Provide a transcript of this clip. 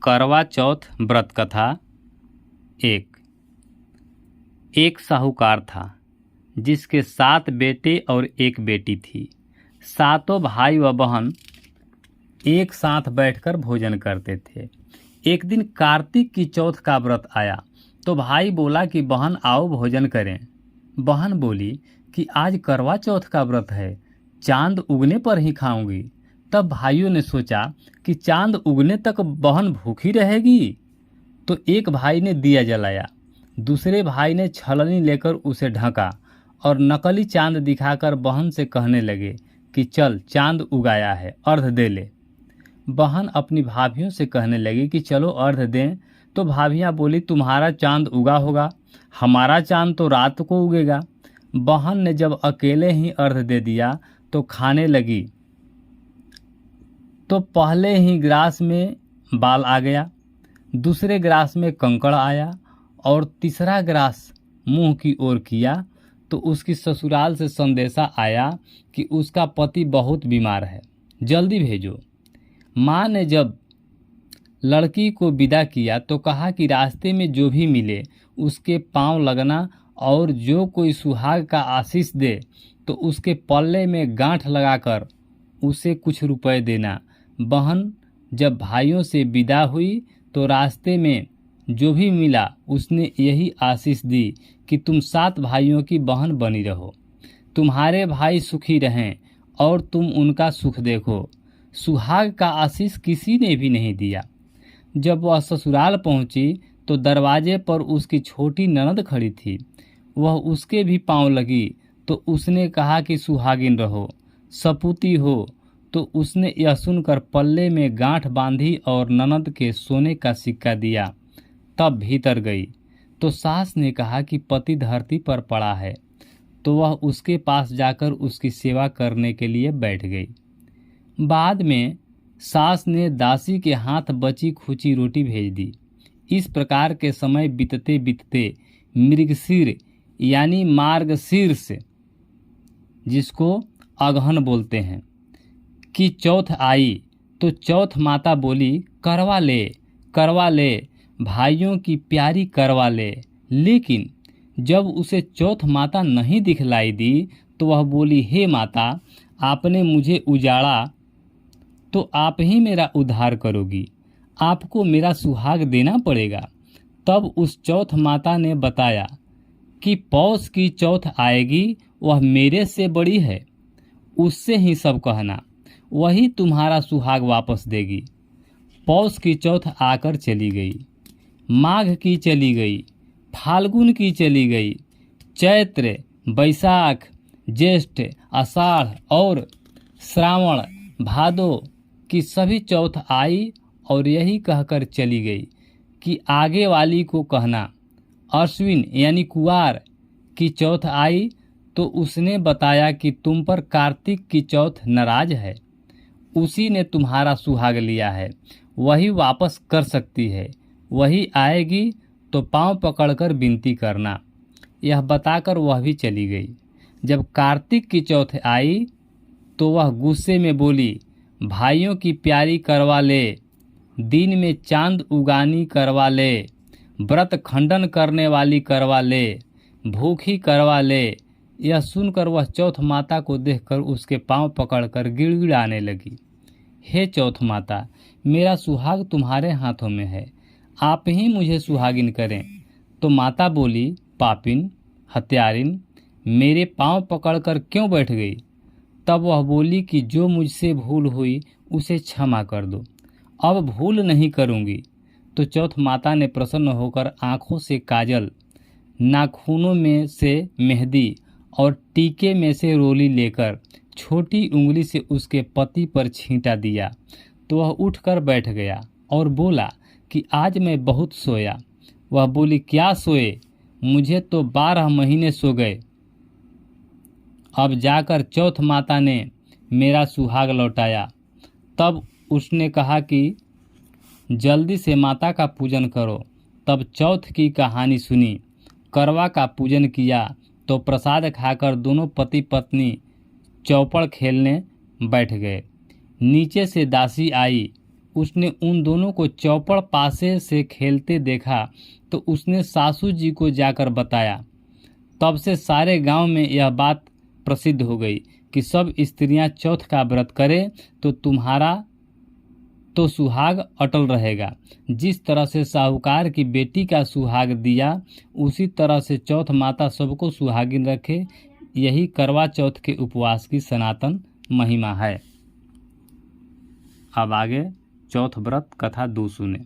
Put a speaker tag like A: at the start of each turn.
A: करवा चौथ व्रत कथा। एक साहूकार था जिसके 7 बेटे और 1 बेटी थी। सातों भाई व बहन एक साथ बैठकर भोजन करते थे। एक दिन कार्तिक की चौथ का व्रत आया तो भाई बोला कि बहन आओ भोजन करें। बहन बोली कि आज करवा चौथ का व्रत है, चांद उगने पर ही खाऊंगी। तब भाइयों ने सोचा कि चांद उगने तक बहन भूखी रहेगी, तो एक भाई ने दिया जलाया, दूसरे भाई ने छलनी लेकर उसे ढका और नकली चांद दिखाकर बहन से कहने लगे कि चल चांद उगाया है, अर्घ दे ले। बहन अपनी भाभियों से कहने लगी कि चलो अर्घ दें, तो भाभियां बोली तुम्हारा चांद उगा होगा, हमारा चांद तो रात को उगेगा। बहन ने जब अकेले ही अर्घ दे दिया तो खाने लगी तो पहले ही ग्रास में बाल आ गया, दूसरे ग्रास में कंकड़ आया और तीसरा ग्रास मुंह की ओर किया तो उसकी ससुराल से संदेशा आया कि उसका पति बहुत बीमार है, जल्दी भेजो। माँ ने जब लड़की को विदा किया तो कहा कि रास्ते में जो भी मिले उसके पांव लगना और जो कोई सुहाग का आशीष दे तो उसके पल्ले में गांठ लगाकर उसे कुछ रुपए देना। बहन जब भाइयों से विदा हुई तो रास्ते में जो भी मिला उसने यही आशीष दी कि तुम 7 भाइयों की बहन बनी रहो, तुम्हारे भाई सुखी रहें और तुम उनका सुख देखो। सुहाग का आशीष किसी ने भी नहीं दिया। जब वह ससुराल पहुंची तो दरवाजे पर उसकी छोटी ननद खड़ी थी। वह उसके भी पांव लगी तो उसने कहा कि सुहागिन रहो, सपूती हो। तो उसने यह सुनकर पल्ले में गांठ बांधी और ननद के सोने का सिक्का दिया। तब भीतर गई तो सास ने कहा कि पति धरती पर पड़ा है, तो वह उसके पास जाकर उसकी सेवा करने के लिए बैठ गई। बाद में सास ने दासी के हाथ बची खुची रोटी भेज दी। इस प्रकार के समय बीतते बीतते मृगशीर यानी मार्गशीर्ष, जिसको अगहन बोलते हैं, की चौथ आई तो चौथ माता बोली करवा ले, करवा ले, भाइयों की प्यारी करवा ले। लेकिन जब उसे चौथ माता नहीं दिखलाई दी तो वह बोली हे माता, आपने मुझे उजाड़ा तो आप ही मेरा उद्धार करोगी, आपको मेरा सुहाग देना पड़ेगा। तब उस चौथ माता ने बताया कि पौष की चौथ आएगी, वह मेरे से बड़ी है, उससे ही सब कहना, वही तुम्हारा सुहाग वापस देगी। पौष की चौथ आकर चली गई, माघ की चली गई, फाल्गुन की चली गई, चैत्र, बैसाख, ज्येष्ठ, आषाढ़ और श्रावण, भादो की सभी चौथ आई और यही कहकर चली गई कि आगे वाली को कहना। अश्विन यानी कुवार की चौथ आई तो उसने बताया कि तुम पर कार्तिक की चौथ नाराज है, उसी ने तुम्हारा सुहाग लिया है, वही वापस कर सकती है, वही आएगी तो पांव पकड़कर विनती करना। यह बताकर वह भी चली गई। जब कार्तिक की चौथ आई तो वह गुस्से में बोली भाइयों की प्यारी करवा ले, दिन में चांद उगानी करवा ले, व्रत खंडन करने वाली करवा ले, भूखी करवा ले। यह सुनकर वह चौथ माता को देखकर उसके पांव पकड़कर गिड़गिड़ाने लगी, हे चौथ माता, मेरा सुहाग तुम्हारे हाथों में है, आप ही मुझे सुहागिन करें। तो माता बोली पापिन, हत्यारिन, मेरे पांव पकड़कर क्यों बैठ गई? तब वह बोली कि जो मुझसे भूल हुई उसे क्षमा कर दो, अब भूल नहीं करूंगी। तो चौथ माता ने प्रसन्न होकर आंखों से काजल, नाखूनों में से मेहंदी और टीके में से रोली लेकर छोटी उंगली से उसके पति पर छींटा दिया तो वह उठकर बैठ गया और बोला कि आज मैं बहुत सोया। वह बोली क्या सोए, मुझे तो 12 महीने सो गए। अब जाकर चौथ माता ने मेरा सुहाग लौटाया। तब उसने कहा कि जल्दी से माता का पूजन करो। तब चौथ की कहानी सुनी, करवा का पूजन किया तो प्रसाद खाकर दोनों पति पत्नी चौपड़ खेलने बैठ गए। नीचे से दासी आई उसने उन दोनों को चौपड़ पासे से खेलते देखा तो उसने सासू जी को जाकर बताया। तब से सारे गांव में यह बात प्रसिद्ध हो गई कि सब स्त्रियां चौथ का व्रत करें तो तुम्हारा तो सुहाग अटल रहेगा। जिस तरह से साहूकार की बेटी का सुहाग दिया, उसी तरह से चौथ माता सबको सुहागिन रखे। यही करवा चौथ के उपवास की सनातन महिमा है। अब आगे चौथ व्रत कथा 2 सुने।